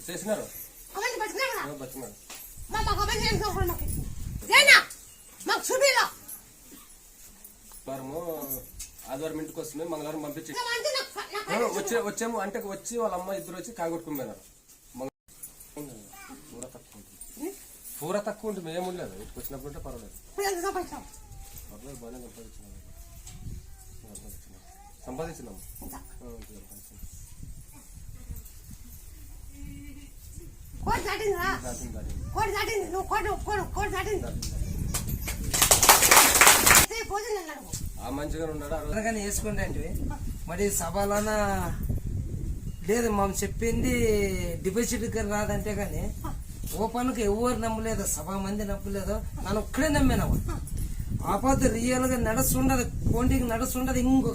చేసినారు వారము ఆదివారం ఇంటికి వస్తుంది మంగళవారం పంపించి వచ్చాము అంటే వచ్చి వాళ్ళ అమ్మ ఇద్దరు వచ్చి కాగొట్టుకున్నారు. పూర తక్కువ ఉంటుంది ఏముండలేదు ఇంటికి వచ్చినప్పుడు పర్వాలేదు బాగానే సంపాదించినాము. మంచిగా ఉన్నాడు కానీ వేసుకుంటే మరి సభలోన లేదు మనం చెప్పింది డిపాజిట్ రాదంటే గాని ఓపెన్కి ఎవరు నమ్మలేదు, సభ మంది నమ్మలేదు, నన్ను ఒక్కడే నమ్మాను. ఆపద రియల్ గా నడుస్తుండదు, కోంటికి నడుస్తుండదు. ఇంకో